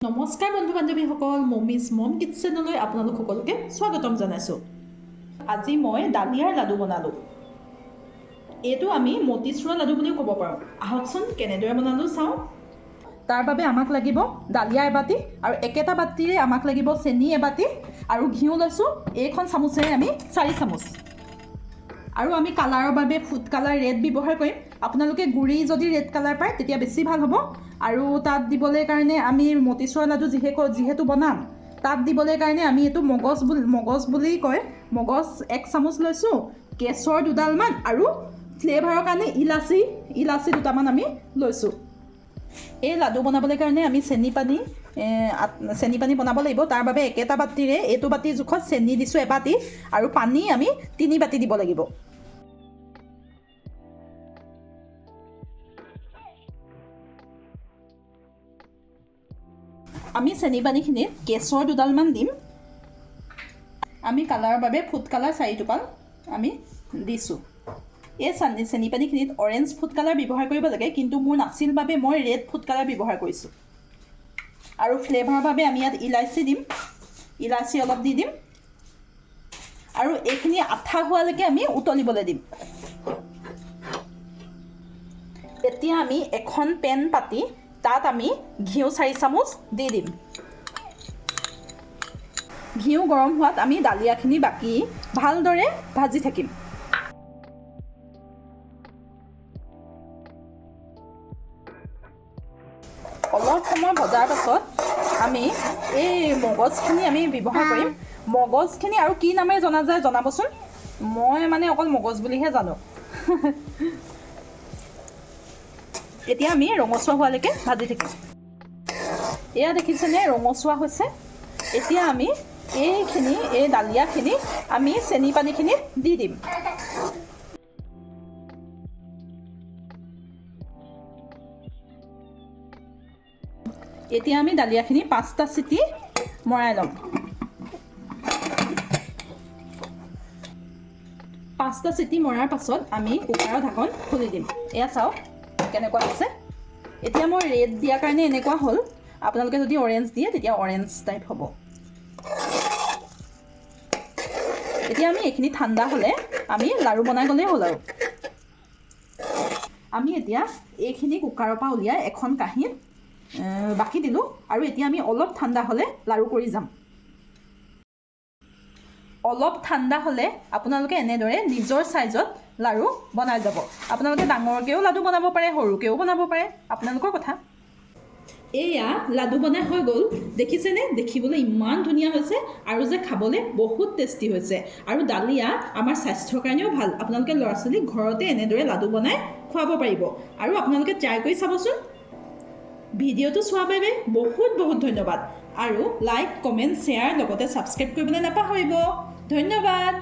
নমস্কাৰ বন্ধু বান্ধৱীসকল, মমিজ মম কিটচেনলৈ আপোনালোক সকলোকে স্বাগতম জনাইছোঁ। আজি মই ডালিয়াৰ লাডু বনালোঁ। এইটো আমি মতিচুৰৰ লাডু বুলিও ক'ব পাৰোঁ। আহকচোন কেনেদৰে বনালোঁ চাওঁ। তাৰ বাবে আমাক লাগিব ডালিয়া এবাতি আৰু একেটা বাতিৰে আমাক লাগিব চেনি এবাতি আৰু ঘিউ লৈছোঁ। এইখন চামুচেৰে আমি 4 চামুচ। আৰু আমি কালাৰৰ বাবে ফুড কালাৰ ৰেড ব্যৱহাৰ কৰিম। আপোনালোকে গুড়ি যদি ৰেড কালাৰ পায় তেতিয়া বেছি ভাল হ'ব। আৰু তাত দিবলৈ কাৰণে আমি মতিচুৰৰ লাডু যিহেতু বনাম, তাত দিবলৈ কাৰণে আমি এইটো মগজ বুলি কয়। মগজ 1 চামুচ লৈছোঁ, কেশৰ 2ডালমান আৰু ফ্লেভাৰৰ কাৰণে ইলাচি 2টামান আমি লৈছোঁ। এই লাডু বনাবলৈ কাৰণে আমি চেনি পানী বনাব লাগিব। তাৰ বাবে একেটা বাতিৰে এইটো বাতিৰ জোখত চেনি দিছোঁ এবাতি আৰু পানী আমি 3 বাতি দিব লাগিব। আমি চেনি পানীখিনিত কেশৰ 2ডালমান দিম। আমি কালাৰৰ বাবে ফুড কালাৰ 4 টোপাল আমি দিছোঁ। এই চেনি পানীখিনিত অৰেঞ্জ ফুড কালাৰ ব্যৱহাৰ কৰিব লাগে, কিন্তু মোৰ নাছিল বাবে মই ৰেড ফুড কালাৰ ব্যৱহাৰ কৰিছোঁ। আৰু ফ্লেভাৰৰ বাবে আমি ইয়াত ইলাচি অলপ দি দিম আৰু এইখিনি আঠা হোৱালৈকে আমি উতলিবলৈ দিম। এতিয়া আমি এখন পেন পাতি তাত আমি ঘিউ 4 চামুচ দি দিম। ঘিউ গৰম হোৱাত আমি ডালিয়াখিনি বাকি ভালদৰে ভাজি থাকিম। অলপ সময় ভজাৰ পাছত আমি এই মগজখিনি আমি ব্যৱহাৰ কৰিম। মগজখিনি আৰু কি নামেৰে জনা যায় জনাবচোন। মই অকল মগজ বুলিহে জানো। এতিয়া আমি ৰঙচুৱা হোৱালৈকে ভাজি থাকিম। এয়া দেখিছেনে ৰঙচুৱা হৈছে। এতিয়া আমি এই ডালিয়াখিনি আমি চেনি পানীখিনিত দি দিম। এতিয়া আমি ডালিয়াখিনি 5টা চিটি মৰাই ল'ম। 5টা চিটি মৰাৰ পাছত আমি কুকাৰৰ ঢাকন খুলি দিম। এয়া চাওক কেনেকুৱা হৈছে। এতিয়া মই ৰেড দিয়াৰ কাৰণে এনেকুৱা হ'ল। আপোনালোকে যদি অৰেঞ্জ দিয়ে তেতিয়া অৰেঞ্জ টাইপ হ'ব। এতিয়া আমি এইখিনি ঠাণ্ডা হ'লে আমি লাড়ু বনাই গ'লেই হ'ল। আৰু আমি এতিয়া এইখিনি কুকাৰৰ পৰা উলিয়াই এখন কাঁহীত বাকি দিলোঁ আৰু এতিয়া আমি অলপ ঠাণ্ডা হ'লে লাড়ু কৰি যাম। অলপ ঠাণ্ডা হ'লে আপোনালোকে এনেদৰে নিজৰ চাইজত লাড়ু বনাই যাব। আপোনালোকে ডাঙৰকৈও লাডু বনাব পাৰে, সৰুকৈও বনাব পাৰে, আপোনালোকৰ কথা। এয়া লাডু বনাই হৈ গ'ল। দেখিছেনে? দেখিবলৈ ইমান ধুনীয়া হৈছে আৰু যে খাবলৈ বহুত টেষ্টি হৈছে। আৰু ডালিয়া আমাৰ স্বাস্থ্যৰ কাৰণেও ভাল। আপোনালোকে ল'ৰা ছোৱালীক ঘৰতে এনেদৰে লাডু বনাই খুৱাব পাৰিব। আৰু আপোনালোকে ট্ৰাই কৰি চাবচোন। ভিডিঅ'টো চোৱাৰ বাবে বহুত ধন্যবাদ। আৰু লাইক, কমেণ্ট, শ্বেয়াৰ লগতে ছাবস্ক্ৰাইব কৰিবলৈ নাপাহৰিব। ধন্যবাদ।